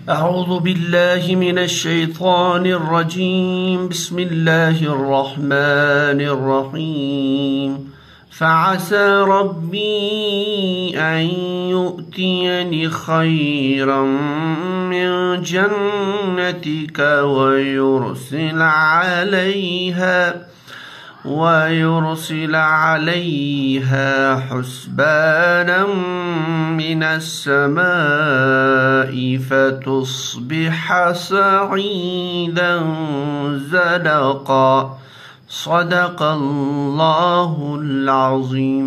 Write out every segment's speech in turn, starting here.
أعوذ بالله من الشيطان الرجيم. بسم الله الرحمن الرحيم. فعسى ربي أن يؤتيني خيرا من جنتك ويرسل عليها حسبانا من السماء فتصبح صعيدا زلقا. صدق اللہ العظیم.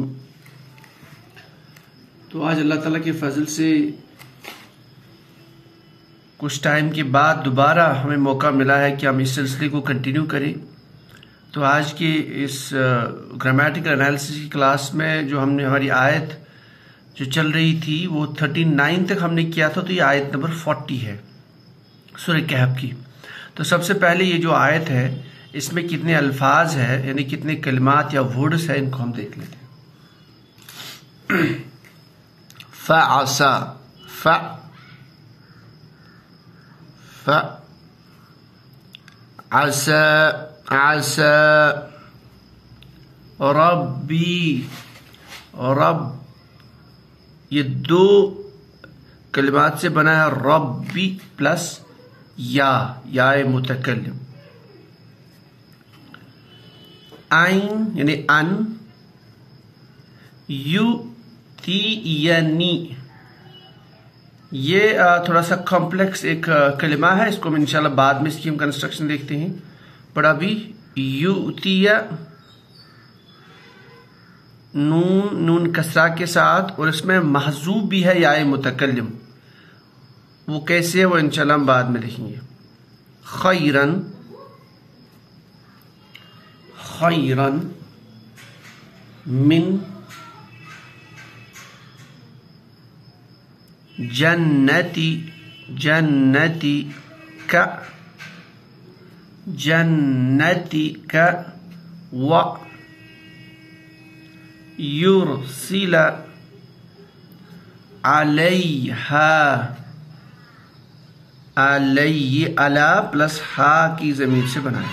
تو آج اللہ تعالیٰ کے فضل سے کچھ ٹائم کے بعد دوبارہ ہمیں موقع ملا ہے کہ ہم اس سلسلے کو کنٹینیو کریں. تو آج کی اس گرامیٹیکل انالیسس کی کلاس میں جو ہم نے ہماری آیت جو چل رہی تھی وہ 39 تک ہم نے کیا تھا. تو یہ آیت نمبر 40 ہے سورہ کہف کی. تو سب سے پہلے یہ جو آیت ہے اس میں کتنے الفاظ ہیں یعنی کتنے کلمات یا ورڈز ہیں ان کو ہم دیکھ لیتے ہیں. فعسا عسى ربی رب یہ دو کلمات سے بنا ہے. ربی پلس یا متکلم. عین یعنی ان. یؤتینی یہ تھوڑا سا کمپلیکس ایک کلمہ ہے. اس کو ہم انشاءاللہ بعد میں اس کی ہم کنسٹرکشن دیکھتے ہیں. بٹ ابھی یؤتیہ نون کسرہ کے ساتھ اور اس میں محذوب بھی ہے یا متکلم. وہ کیسے ہے وہ انشاءاللہ ہم بعد میں دیکھیں گے. خیرن من جنتی و یرسل علیہ پلس ہا کی ضمیر سے بنا ہے.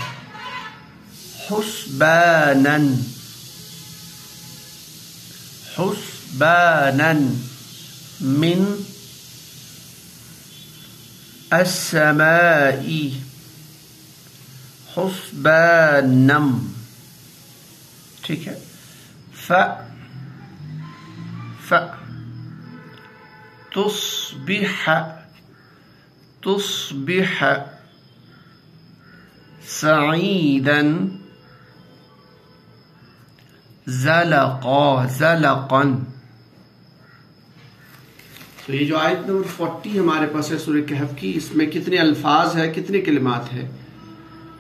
حسبانا من السماء حسبانم. ٹھیک ہے. تصبح سعیدا زلقا. تو یہ جو آیت نمبر 40 ہمارے پاس ہے سورہ کہف کی، اس میں کتنے الفاظ ہے، کتنے کلمات ہے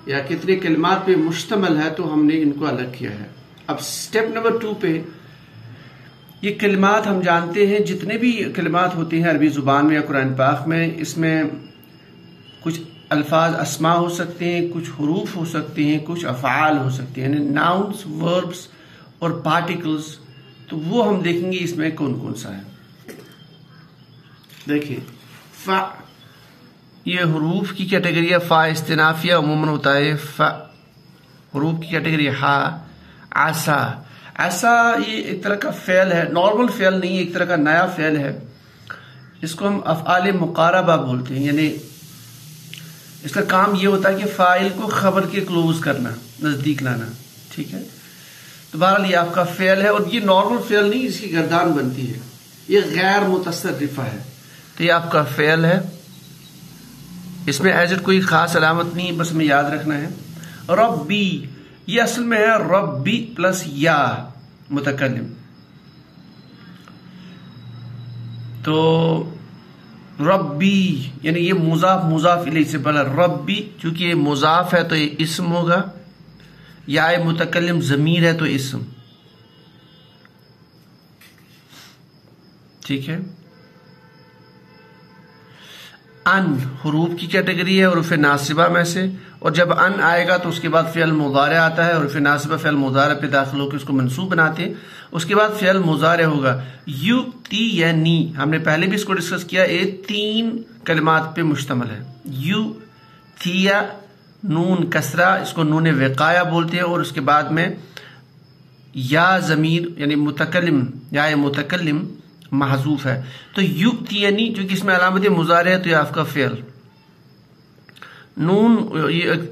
یا کتنے کلمات پہ مشتمل ہے، تو ہم نے ان کو الگ کیا ہے. اب سٹیپ نمبر 2 پہ یہ کلمات ہم جانتے ہیں جتنے بھی کلمات ہوتے ہیں عربی زبان میں یا قرآن پاک میں، اس میں کچھ الفاظ اسماء ہو سکتے ہیں، کچھ حروف ہو سکتے ہیں، کچھ افعال ہو سکتے ہیں یعنی ناؤنس، وربس اور پارٹیکلز. تو وہ ہم دیکھیں گے اس میں کون کون سا ہے. دیکھیں یہ حروف کی کیٹیگری ہے. فا استنافیہ عموماً ہوتا ہے. حروف کی کیٹیگری ہا. ایسا یہ ایک طرح کا فعل ہے، نارمل فعل نہیں، ایک طرح کا نیا فعل ہے. اس کو ہم افعال مقاربہ بولتے ہیں. یعنی اس کا کام یہ ہوتا ہے کہ فاعل کو خبر کے کلوز کرنا، نزدیک لانا. ٹھیک ہے. تو بہرحال یہ آپ کا فعل ہے اور یہ نارمل فعل نہیں، اس کی گردان بنتی ہے. یہ غیر متصرفہ ہے. تو یہ آپ کا فعل ہے. اس میں ایز اٹ کوئی خاص علامت نہیں، بس ہمیں یاد رکھنا ہے. ربی یہ اصل میں ہے ربی پلس یا متکلم. تو ربی یعنی یہ مضاف الیہ سے بنا. ربی چونکہ یہ مضاف ہے تو یہ اسم ہوگا. یا متکلم ضمیر ہے تو اسم. ٹھیک ہے. ان حروف کی کیٹیگری ہے، حروف ناصبہ میں سے، اور جب ان آئے گا تو اس کے بعد فعل مضارع آتا ہے، اور فعل ناصبہ فعل مضارع پہ داخل ہو کے اس کو منصوب بناتے ہیں. اس کے بعد فعل مضارع ہوگا یؤتینی. ہم نے پہلے بھی اس کو ڈسکس کیا، یہ 3 کلمات پہ مشتمل ہے. یؤتیا نون کسرہ، اس کو نون وقایہ بولتے ہیں، اور اس کے بعد میں یا ضمیر یعنی متکلم یا متکلم محذوف ہے. تو یؤتینی جو کہ اس میں علامت مضارع ہے تو یہ آپ کا فعل. نون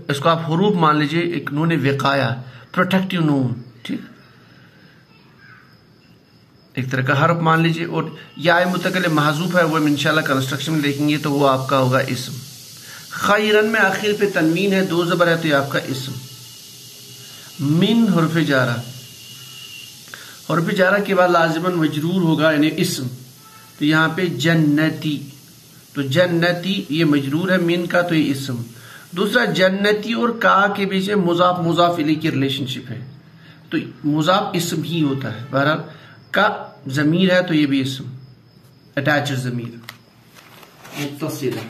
اس کو آپ حروف مان لیجئے، ایک نون وقایہ پروٹیکٹیو نون، ٹھیک، ایک طرح کا حرف مان لیجئے. اور یا متکلم محذوف ہے، وہ ہم انشاءاللہ کنسٹرکشن میں دیکھیں گے، تو وہ آپ کا ہوگا اسم. خیرن میں آخر پہ تنوین ہے، 2 زبر ہے، تو یہ آپ کا اسم. من حرف جارہ، حرف جارہ کے بعد لازماً مجرور ہوگا یعنی اسم. تو یہاں پہ جنتی، تو جنتی یہ مجرور ہے، من کا تو یہ اسم. دوسرا جنتی اور کا کے بیچ میں مضاف مضاف الیہ کی ریلیشن شپ ہے، تو مضاف اسم ہی ہوتا ہے. بہرحال کا ضمیر ہے تو یہ بھی اسم، اٹیچ ضمیر متصل ہے.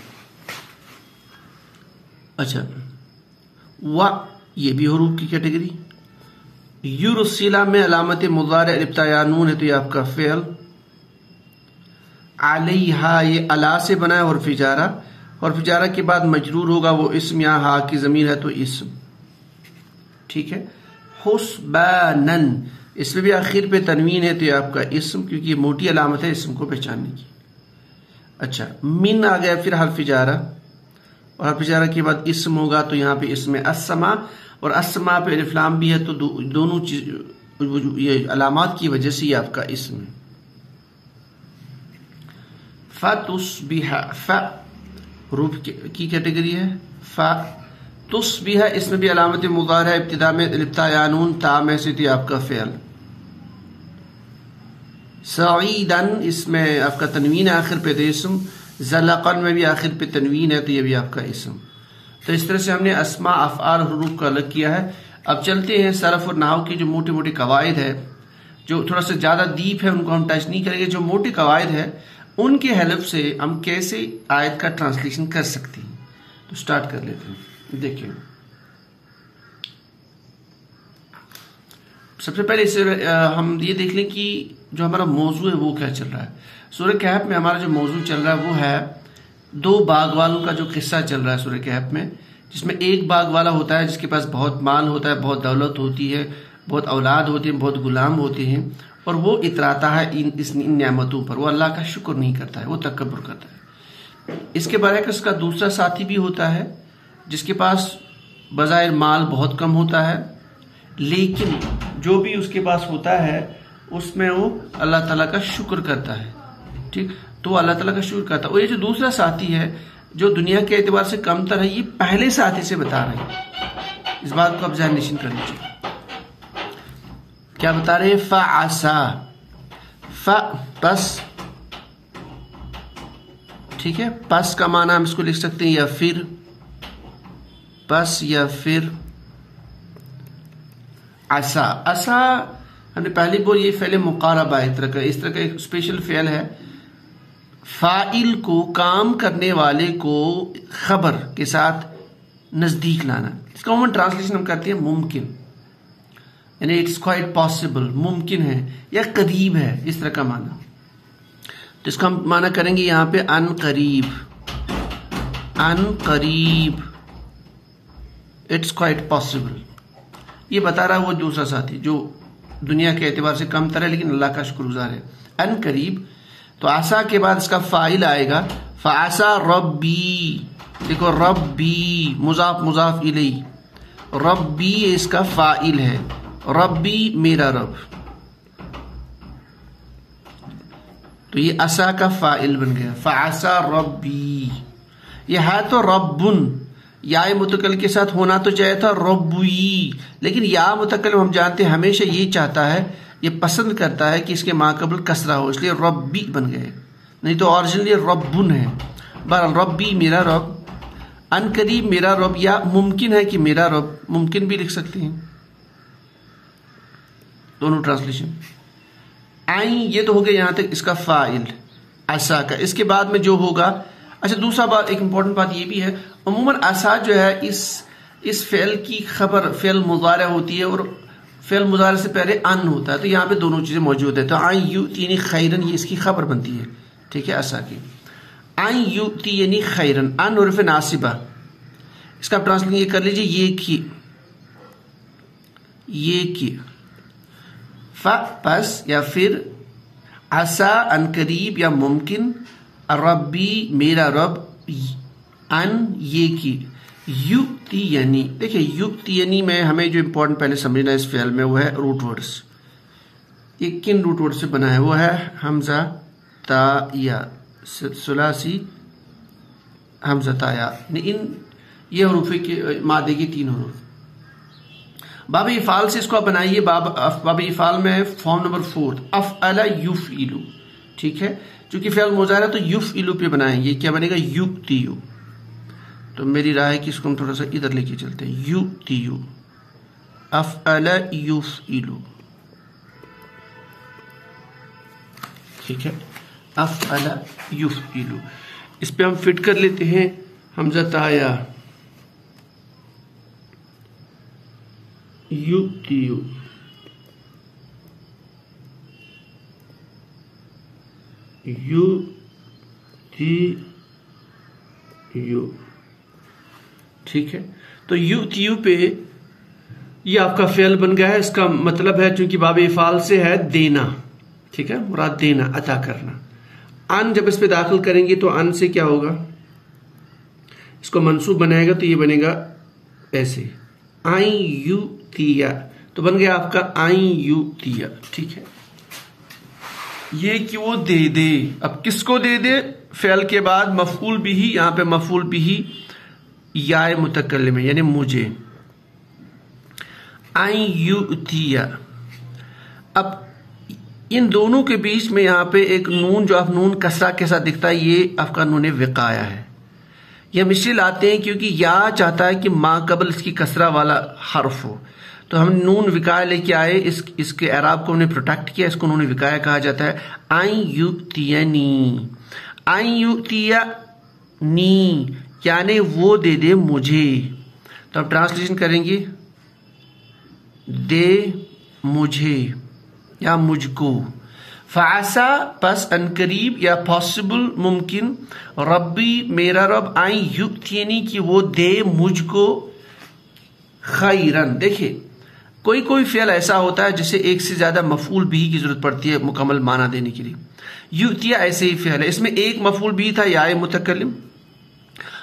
اچھا و یہ بھی حروف کی کیٹیگری. یرسلہ میں علامت مضارع الف یا نون ہے تو یہ آپ کا فعل. علیہا یہ علا سے بنا ہے حرف جارہ، حرف جارہ کے بعد مجرور ہوگا وہ اسم، یا ہا کی ضمیر ہے تو اسم، ٹھیک ہے. حسبانن اس میں بھی آخر پہ تنوین ہے تو یہ آپ کا اسم، کیونکہ یہ موٹی علامت ہے اسم کو پہچاننے کی. اچھا من آ گیا پھر حرف جارہ، اور حرف جارہ کے بعد اسم ہوگا تو یہاں پہ اسم السما، اور السما پہ الف لام بھی ہے تو دونوں چیز یہ علامات کی وجہ سے یہ آپ کا اسم ہے. فتصبح، ف حروف کی کیٹیگری ہے. ف تصبح اس میں بھی علامت مضارع ابتدا میں الف تا یا نون، تا میں سے تو آپ کا فعل. سعیدن اس میں آپ کا تنوین ہے آخر پہ تو اسم. زلقن میں بھی آخر پہ تنوین ہے تو یہ بھی آپ کا اسم. تو اس طرح سے ہم نے اسماء افعال حروف کا الگ کیا ہے. اب چلتے ہیں صرف اور نحو کی جو موٹی موٹی قواعد ہے، جو تھوڑا سا زیادہ ڈیپ ہے ان کو ہم ٹچ نہیں کریں گے. جو موٹی قواعد ہے ان کے ہیلپ سے ہم کیسے آیت کا ٹرانسلیشن کر سکتے ہیں. تو سٹارٹ کر لیتے ہیں. دیکھیں سب سے پہلے ہم یہ دیکھ لیں کہ جو ہمارا موضوع ہے وہ کیا چل رہا ہے. سورہ کہف میں ہمارا جو موضوع چل رہا ہے وہ ہے 2 باغ والوں کا جو قصہ چل رہا ہے سورہ کہف میں، جس میں ایک باغ والا ہوتا ہے جس کے پاس بہت مال ہوتا ہے، بہت دولت ہوتی ہے، بہت اولاد ہوتی ہے، بہت غلام ہوتے ہیں، اور وہ اتراتا ہے ان نعمتوں پر. وہ اللہ کا شکر نہیں کرتا ہے، وہ تکبر کرتا ہے. اس کے برعکس اس کا دوسرا ساتھی بھی ہوتا ہے جس کے پاس بظاہر مال بہت کم ہوتا ہے، لیکن جو بھی اس کے پاس ہوتا ہے اس میں وہ اللہ تعالیٰ کا شکر کرتا ہے، ٹھیک. تو اللہ تعالیٰ کا شکر کرتا ہے. اور یہ جو دوسرا ساتھی ہے جو دنیا کے اعتبار سے کم تر ہے، یہ پہلے ساتھی سے بتا رہے ہیں. اس بات کو آپ ذہن نشین کر لیجیے. کیا بتا رہے ہیں؟ فعسا، ف پس، ٹھیک ہے. پس کا معنی ہم اس کو لکھ سکتے ہیں یا پھر، پس یا پھر. عسا، عسا ہم نے پہلے بول یہ فعل مقاربہ ہے، اس طرح کا ایک اسپیشل فعل ہے. فاعل کو، کام کرنے والے کو خبر کے ساتھ نزدیک لانا. اس کا عموماً ٹرانسلیشن ہم کرتے ہیں ممکن، یعنی اٹس کوائٹ پاسبل، ممکن ہے یا قریب ہے، اس طرح کا معنی. تو اس کا ہم معنی کریں گے یہاں پہ ان قریب، ان قریب، اٹس کوائٹ پاسبل. یہ بتا رہا ہے وہ دوسرا ساتھی جو دنیا کے اعتبار سے کم تر ہے لیکن اللہ کا شکر گزار ہے. ان قریب. تو عسا کے بعد اس کا فاعل آئے گا. فعسا ربی، دیکھو ربی مضاف مضاف الیہ، ربی اس کا فاعل ہے، ربی میرا رب. تو یہ عسا کا فاعل بن گیا. فعسا ربی، یہ ہے تو ربن، یا متکل کے ساتھ ہونا تو چاہیے تھا ربوی، لیکن یا متکل ہم جانتے ہیں ہمیشہ یہ چاہتا ہے، یہ پسند کرتا ہے کہ اس کے ماقبل کسرہ ہو، اس لیے ربی بن گئے، نہیں تو اوریجنلی ربن ہے. بہرحال ربی میرا رب، ان قریب میرا رب، یا ممکن ہے کہ میرا رب، ممکن بھی لکھ سکتے ہیں، دونوں ٹرانسلیشن. آئیں یہ تو ہو گیا یہاں تک اس کا فاعل عسا کا. اس کے بعد میں جو ہوگا، اچھا دوسرا بات، ایک امپورٹنٹ بات یہ بھی ہے، عموماً عسا جو ہے اس اس فعل کی خبر فعل مضارع ہوتی ہے اور فعل مضارع سے پہلے ان ہوتا ہے، تو یہاں پہ دونوں چیزیں موجود ہیں. تو ان یؤتینی خیرن یہ اس کی خبر بنتی ہے. ٹھیک ہے، ایسا کہ ان یؤتینی خیرن، ان حرف ناصبہ، اس کا ٹرانسلیشن یہ کر لیجیے یہ کی پس یا پھر عسا ان قریب یا ممکن، ربی میرا رب، ان یہ کی یؤتینی. دیکھیں یؤتینی میں ہمیں جو امپورٹنٹ پہلے سمجھنا ہے اس فعل میں وہ ہے روٹ ورڈز. یہ کن روٹ ورڈ سے بنا ہے؟ وہ ہے حمزہ تا یا، ثلاثی حمزہ تا یا، ان یہ حروف کے مادے کی 3 حروف. باب افعال سے اس کو آپ بنائیے. باب افعال میں فارم نمبر 4 افعل یفعل. ٹھیک ہے، چونکہ فعل مضارع تو یفعل پہ بنائیں گے. کیا بنے گا؟ یؤتیو. تو میری رائے کہ اس کو ہم تھوڑا سا ادھر لے کے چلتے ہیں. یؤتیو، افعل یفعل. ٹھیک ہے، افعل یفعل. اس پہ ہم فٹ کر لیتے ہیں حمزہ تایا. یؤتیو، یؤتیو. ٹھیک ہے، تو یؤتیو پہ یہ آپ کا فعل بن گیا ہے. اس کا مطلب ہے چونکہ باب افعال سے ہے دینا. ٹھیک ہے، مراد دینا، عطا کرنا. ان جب اس پہ داخل کریں گے تو ان سے کیا ہوگا؟ اس کو منصوب بنائے گا تو یہ بنے گا ایسے آئیں یؤتیا. تو بن گیا آپ کا آئیں یؤتیا. ٹھیک ہے، یہ کہ وہ دے دے. اب کس کو دے دے؟ فعل کے بعد مفعول بھی، یہاں پہ مفعول بھی یا متکلم ہے یعنی مجھے. آئیں یؤتیا. اب ان دونوں کے بیچ میں یہاں پہ ایک نون، جو آپ نون کسرہ کے ساتھ دکھتا ہے، یہ آپ کا نون وقایا ہے. یہ ہم اس لیے لاتے ہیں کیونکہ یا چاہتا ہے کہ ما قبل اس کی کسرہ والا حرف ہو، تو ہم نون وقایا لے کے آئے. اس کے اعراب کو ہم نے پروٹیکٹ کیا، اس کو نون وقایا کہا جاتا ہے. آئیں یؤتینی، آئیں یؤتینی یعنی وہ دے دے مجھے. تو اب ٹرانسلیشن کریں گے دے مجھے یا مجھ کو. فعسا پس ان قریب یا پاسبل ممکن، ربی میرا رب، آئیں یؤتینی کی وہ دے مجھ کو، خیرن. دیکھیں کوئی فعل ایسا ہوتا ہے جسے ایک سے زیادہ مفعول بھی کی ضرورت پڑتی ہے مکمل معنی دینے کے لیے. یؤتیا ایسے ہی فعل ہے، اس میں ایک مفعول بھی تھا یا متکلم.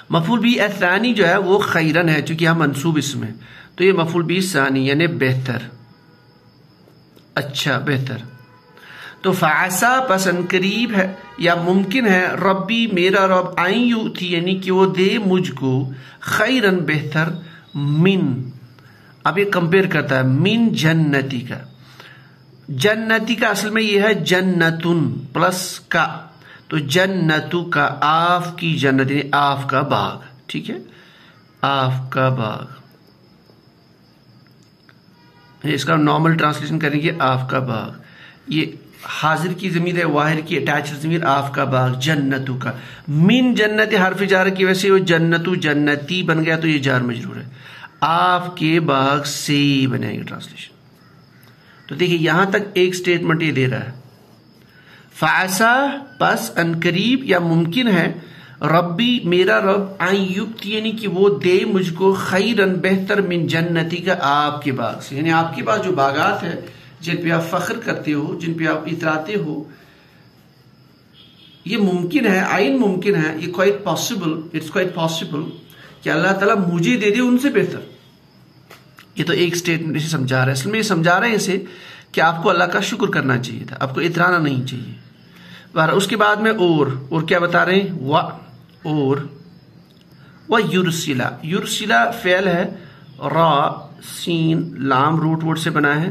مفعول بھی الثانی جو ہے وہ خیرن ہے چونکہ ہم منصوب اس میں، تو یہ مفعول بھی ثانی یعنی بہتر، اچھا، بہتر. تو فعسا پس ان قریب ہے یا ممکن ہے، ربی میرا رب، آئیں یؤتی یعنی کہ وہ دے مجھ کو، خیرن بہتر، من. اب یہ کمپیئر کرتا ہے من جنتی کا. جنتی کا اصل میں یہ ہے جنتن پلس کا، تو جنتو کا آف کی جنت یعنی آف کا باغ. ٹھیک ہے، آف کا باغ. اس کا نارمل ٹرانسلیشن کریں گے آف کا باغ. یہ حاضر کی ضمیر ہے، واحد کی اٹیچ ضمیر، آف کا باغ، جنتو کا. من جنت حرف جار کی وجہ سے وہ جنتو جنتی بن گیا، تو یہ جار مجرور ہے. آف کے باغ سے بنے گا ٹرانسلیشن. تو دیکھیں یہاں تک ایک سٹیٹمنٹ یہ دے رہا ہے. فعسا پس ان قریب یا ممکن ہے، ربی میرا رب، آئیں یؤتی یعنی کہ وہ دے مجھ کو، خیرن بہتر، من جنتی کا آپ کے باغ سے. یعنی آپ کے پاس جو باغات ہیں جن پہ آپ فخر کرتے ہو، جن پہ آپ اتراتے ہو، یہ ممکن ہے، آئین ممکن ہے، یہ quite possible, it's quite possible کہ اللہ تعالیٰ مجھے دے دے ان سے بہتر. یہ تو ایک سٹیٹمنٹ اسے سمجھا رہا ہے. اصل میں یہ سمجھا رہے ہیں اسے کہ آپ کو اللہ کا شکر کرنا چاہیے تھا، آپ کو اترانا نہیں چاہیے. اس کے بعد میں اور کیا بتا رہے ہیں؟ اور یرسلا. یرسلا فعل ہے، را سین لام روٹ ورڈ سے بنا ہے.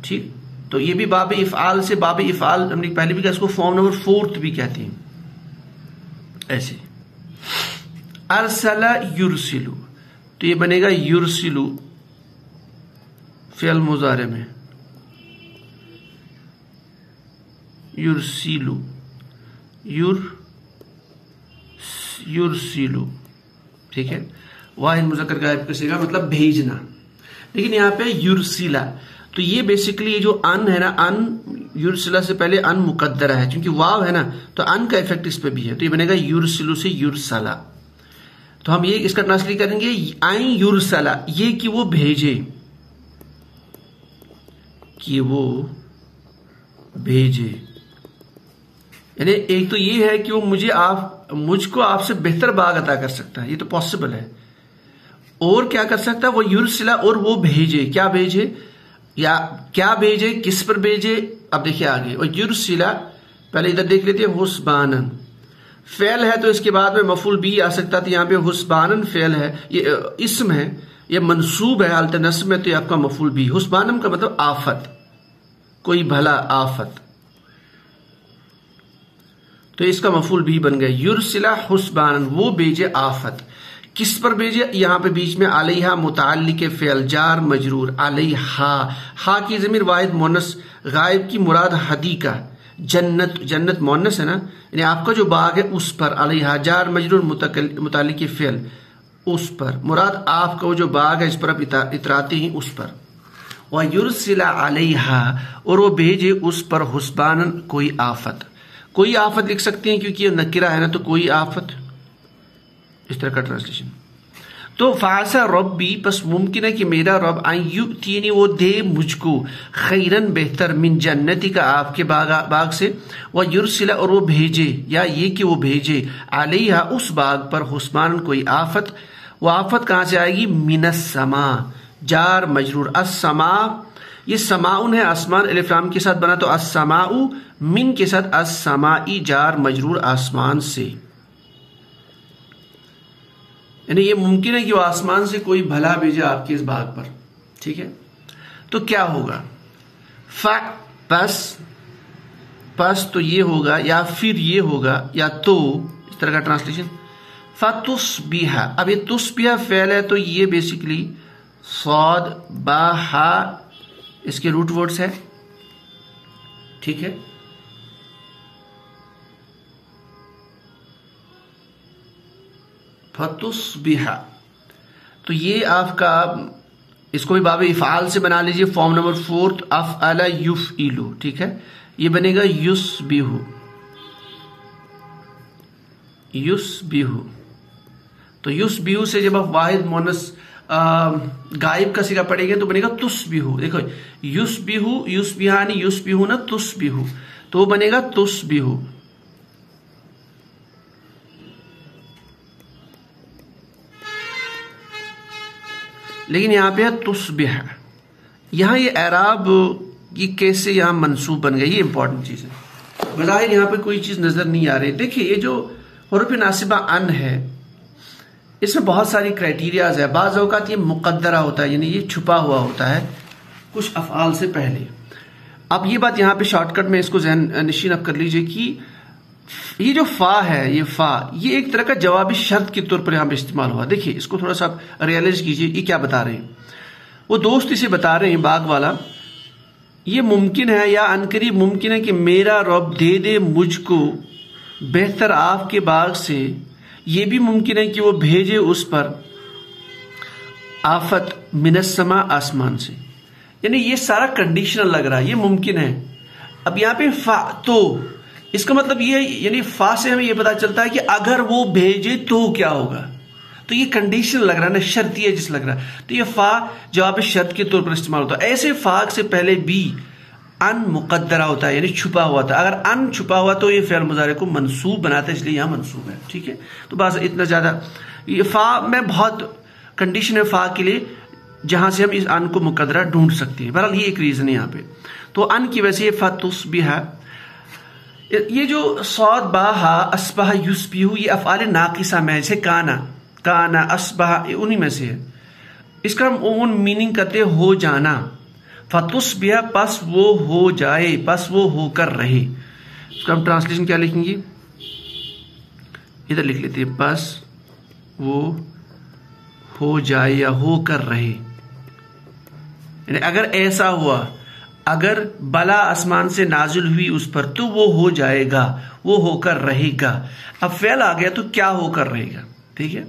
ٹھیک، تو یہ بھی باب افعال سے، باب افعال ہم نے پہلے بھی کہا، اس کو فارم نمبر 4 بھی کہتے ہیں ایسے. ارسل یرسلو، تو یہ بنے گا یرسلو فعل مضارع میں، یرسلو یرسلو. ٹھیک ہے، واحد مذکر غائب کا صیغہ مطلب بھیجنا. لیکن یہاں پہ یرسلا، تو یہ بیسیکلی یہ جو ان ہے نا، ان یرسلا سے پہلے ان مقدرہ ہے، چونکہ واو ہے نا تو ان کا افیکٹ اس پہ بھی ہے، تو یہ بنے گا یرسلو سے یرسلا. تو ہم یہ اس کا ٹرانسلیٹ کریں گے این یرسلا، یہ کہ وہ بھیجے، کہ وہ بھیجے. یعنی ایک تو یہ ہے کہ وہ مجھ کو آپ سے بہتر باغ عطا کر سکتا ہے، یہ تو پاسبل ہے. اور کیا کر سکتا ہے؟ وہ یرسلا، اور وہ بھیجے. کیا بھیجے؟ یا کیا بھیجے، کس پر بھیجے؟ اب دیکھیے آگے، اور یرسلا پہلے ادھر دیکھ لیتے ہیں، حسبانن فعل ہے تو اس کے بعد میں مفعول بھی آ سکتا تھا. یہاں پہ حسبانن فعل ہے، یہ اسم ہے، یہ منصوب ہے حالت نصب میں، تو یہ آپ کا مفعول بھی. حسبانن کا مطلب آفت، کوئی بھلا آفت، تو اس کا مفعول بھی بن گیا. یرسلا حسبانن، وہ بھیجے آفت. کس پر بھیجے؟ یہاں پہ بیچ میں علیہا متعلق فعل جار مجرور، علیہا، ہا کی ضمیر واحد مونس غائب کی مراد حدیقہ جنت، جنت مونس ہے نا، یعنی آپ کا جو باغ ہے اس پر. علیہا جار مجرور متعلق فعل اس پر، مراد آپ کا وہ جو باغ ہے اس پر آپ اتراتے ہیں اس پر. وَيُرْسِلَ عَلَيْهَا، اور وہ بھیجے اس پر حسبانن، کوئی آفت. کوئی آفت لکھ سکتے ہیں کیونکہ یہ نکرہ ہے نا، تو کوئی آفت، اس طرح کا ٹرانسلیشن. تو فعسى ربی، پس ممکن ہے کہ میرا رب ان یؤتینی، وہ دے مجھ کو خیرن بہتر، من جنتی کا آپ کے باغ سے، ویرسل، اور وہ بھیجے، یا یہ کہ وہ بھیجے، علیہا اس باغ پر، حسبان کوئی آفت. وہ آفت کہاں سے آئے گی؟ من السماء جار مجرور، السماء یہ سماؤن ہے، آسمان الف لام کے ساتھ بنا تو السماء، من کے ساتھ السمائی جار مجرور آسمان سے. یعنی یہ ممکن ہے کہ وہ آسمان سے کوئی بھلا بھیجے آپ کے اس باغ پر. ٹھیک ہے، تو کیا ہوگا؟ پس تو یہ ہوگا، یا پھر یہ ہوگا، یا تو اس طرح کا ٹرانسلیشن. فتصبح، اب یہ تصبح فعل ہے تو یہ بیسیکلی صاد با ہا اس کے روٹ ورڈز ہے. ٹھیک ہے، فتصبح، تو یہ آپ کا اس کو بھی باب افعال سے بنا لیجئے، فارم نمبر 4 افعل یفعل. ٹھیک ہے، یہ بنے گا یصبح، یصبح. تو یصبح سے جب آپ واحد مونس غائب کا صیغہ پڑھیں گے تو بنے گا تصبح. دیکھو یصبح، یصبحانی، یصبحون، تصبح، تو وہ بنے گا تصبح. لیکن یہاں پہ ہے تصبح، یہاں یہ اعراب یہ کیسے یہاں منصوب بن گئی، یہ امپورٹنٹ چیز ہے. بظاہر یہاں پہ کوئی چیز نظر نہیں آ رہی. دیکھیے یہ جو حروف ناصبہ ان ہے اس میں بہت ساری کرائٹیریاز ہے. بعض اوقات یہ مقدرہ ہوتا ہے، یعنی یہ چھپا ہوا ہوتا ہے کچھ افعال سے پہلے. اب یہ بات یہاں پہ شارٹ کٹ میں اس کو ذہن نشین اب کر لیجئے کہ یہ جو فا ہے، یہ فا یہ ایک طرح کا جوابی شرط کے طور پر یہاں پہ استعمال ہوا. دیکھیے اس کو تھوڑا سا ریئلائز کیجئے، یہ کیا بتا رہے ہیں. وہ دوست اسے بتا رہے ہیں، باغ والا، یہ ممکن ہے یا عنقریب ممکن ہے کہ میرا رب دے دے مجھ کو بہتر آپ کے باغ سے. یہ بھی ممکن ہے کہ وہ بھیجے اس پر آفت من السماء آسمان سے. یعنی یہ سارا کنڈیشنل لگ رہا ہے، یہ ممکن ہے. اب یہاں پہ فا تو اس کا مطلب یہ، یعنی فا سے ہمیں یہ پتا چلتا ہے کہ اگر وہ بھیجے تو کیا ہوگا. تو یہ کنڈیشن لگ رہا ہے نا، شرطیہ جس لگ رہا ہے. تو یہ فا جواب شرط کے طور پر استعمال ہوتا ہے. ایسے فا سے پہلے بھی ان مقدرہ ہوتا ہے، یعنی چھپا ہوا تھا. اگر ان چھپا ہوا تو یہ فعل مضارع کو منصوب بناتا ہے، اس لیے یہاں منصوب ہے. ٹھیک ہے، تو بس اتنا زیادہ یہ فا میں بہت کنڈیشن ہے فا کے لیے جہاں سے ہم اس ان کو مقدرہ ڈھونڈ سکتے ہیں. بہرحال یہ ایک ریزن ہے یہاں پہ. تو ان کی وجہ سے یہ فتصبح، یہ جو صاد با ہا اصبح یصبح، یہ افعال ناقصہ میں جیسے کانا، کانا، اصبح، انہی میں سے ہے. اس کا ہم عموماً میننگ کرتے ہو جانا. فتصبح پس وہ ہو جائے، پس وہ ہو کر رہے. اس کا ہم ٹرانسلیشن کیا لکھیں گے؟ ادھر لکھ لیتے ہیں، پس وہ ہو جائے یا ہو کر رہے. یعنی اگر ایسا ہوا، اگر بلا آسمان سے نازل ہوئی اس پر تو وہ ہو جائے گا، وہ ہو کر رہے گا. اب فعل آ گیا تو کیا ہو کر رہے گا. ٹھیک ہے،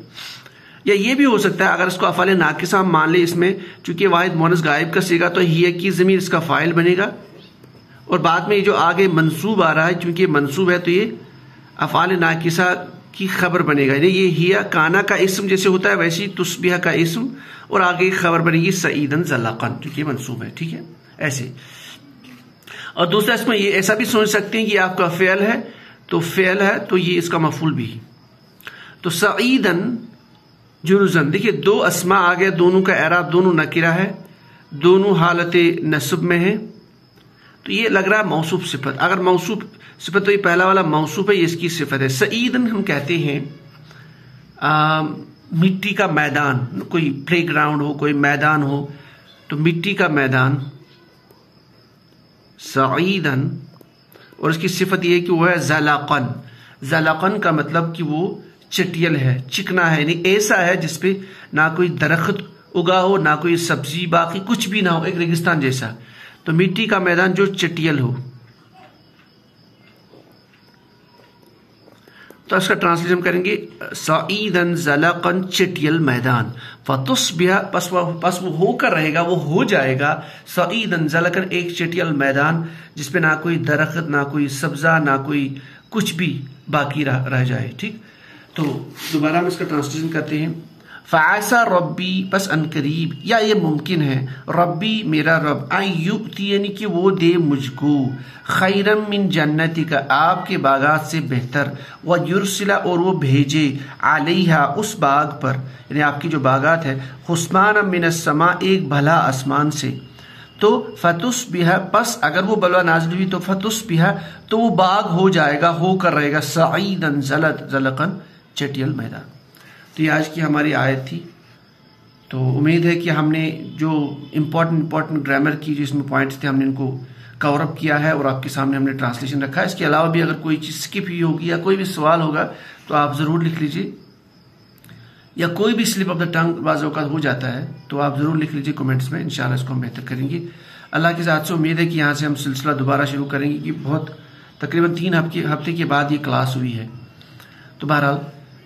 یا یہ بھی ہو سکتا ہے اگر اس کو افعال ناقصہ ہم مان لیں، اس میں چونکہ واحد مؤنث غائب کا صیغہ تو ہی کی ضمیر اس کا فاعل بنے گا، اور بعد میں یہ جو آگے منصوب آ رہا ہے چونکہ یہ منصوب ہے تو یہ افعال ناقصہ کی خبر بنے گا، یعنی یہ ہیا کانا کا اسم جیسے ہوتا ہے ویسے ہی تصبیح کا اسم، اور آگے خبر بنے گی سعیدن زلقن کیونکہ یہ منصوب ہے، ٹھیک ہے ایسے۔ اور دوسرا اس میں یہ ایسا بھی سوچ سکتے ہیں کہ آپ کا فعل ہے تو فعل ہے تو یہ اس کا مفعول بھی، تو سعیدن جرزن، دیکھیے دو اسماء آ گیا، دونوں کا اعراب دونوں نکرہ ہے، دونوں حالت نصب میں ہے، تو یہ لگ رہا ہے موصوف صفت۔ اگر موصوف صفت تو یہ پہلا والا موصوف ہے، یہ اس کی صفت ہے۔ سعیدن ہم کہتے ہیں مٹی کا میدان، کوئی پلے گراؤنڈ ہو، کوئی میدان ہو تو مٹی کا میدان سعیدن، اور اس کی صفت یہ ہے کہ وہ ہے زلقن۔ زلقن کا مطلب کہ وہ چٹیل ہے، چکنا ہے، یعنی ایسا ہے جس پہ نہ کوئی درخت اگا ہو، نہ کوئی سبزی باقی کچھ بھی نہ ہو، ایک ریگستان جیسا، تو مٹی کا میدان جو چٹیل ہو۔ تو اس کا ٹرانسلیشن کریں گے سعیدن زلقن، چٹیل میدان، فتصبح پس وہ ہو کر رہے گا، وہ ہو جائے گا، سعیدن زلقن ایک چٹیل میدان جس پہ نہ کوئی درخت، نہ کوئی سبزہ، نہ کوئی کچھ بھی باقی رہ جائے، ٹھیک۔ تو دوبارہ ہم اس کا ٹرانسلیشن کرتے ہیں، فعسى ربی پس ان قریب، یا یہ ممکن ہے، ربی میرا رب، ان یؤتی یعنی کہ وہ دے مجھ کو، خیرم من جنتک آپ کے باغات سے بہتر، ویرسل اور وہ بھیجے، علیہا اس باغ پر یعنی آپ کی جو باغات ہے، حسنانا من السماء ایک بھلا آسمان سے، تو فتصبح پس اگر وہ بلوا نازل ہوئی تو فتصبح تو وہ باغ ہو جائے گا، ہو کر رہے گا، سعیدن زلقن چٹیل میدان۔ تو یہ آج کی ہماری آیت تھی، تو امید ہے کہ ہم نے جو امپورٹنٹ گرامر کی جو اس میں پوائنٹس تھے ہم نے ان کو کور اپ کیا ہے اور آپ کے سامنے ہم نے ٹرانسلیشن رکھا ہے۔ اس کے علاوہ بھی اگر کوئی چیز اسکپ ہوئی ہوگی یا کوئی بھی سوال ہوگا تو آپ ضرور لکھ لیجیے، یا کوئی بھی سلپ آف دا ٹنگ بعض اوقات ہو جاتا ہے تو آپ ضرور لکھ لیجیے کمنٹس میں، انشاءاللہ اس کو ہم بہتر کریں گے۔ اللہ کی ذات سے امید ہے کہ یہاں سے ہم سلسلہ دوبارہ شروع کریں گے، کہ بہت تقریباً 3 ہفتے کے بعد یہ کلاس ہوئی ہے۔ تو بہرحال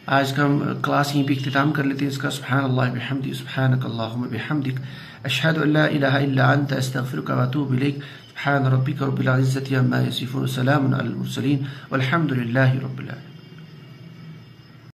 آج کا ہم کلاس یہیں پہ اختتام کر لیتے ہیں اس کا۔ سبحان اللہ بحمدہ، سبحانک اللہم بحمدک، اشہد ان لا الہ الا انت، استغفرک واتوب الیک۔ سبحان ربک رب العزۃ عما یصفون، وسلام علی المرسلین، والحمد للہ رب العالمین۔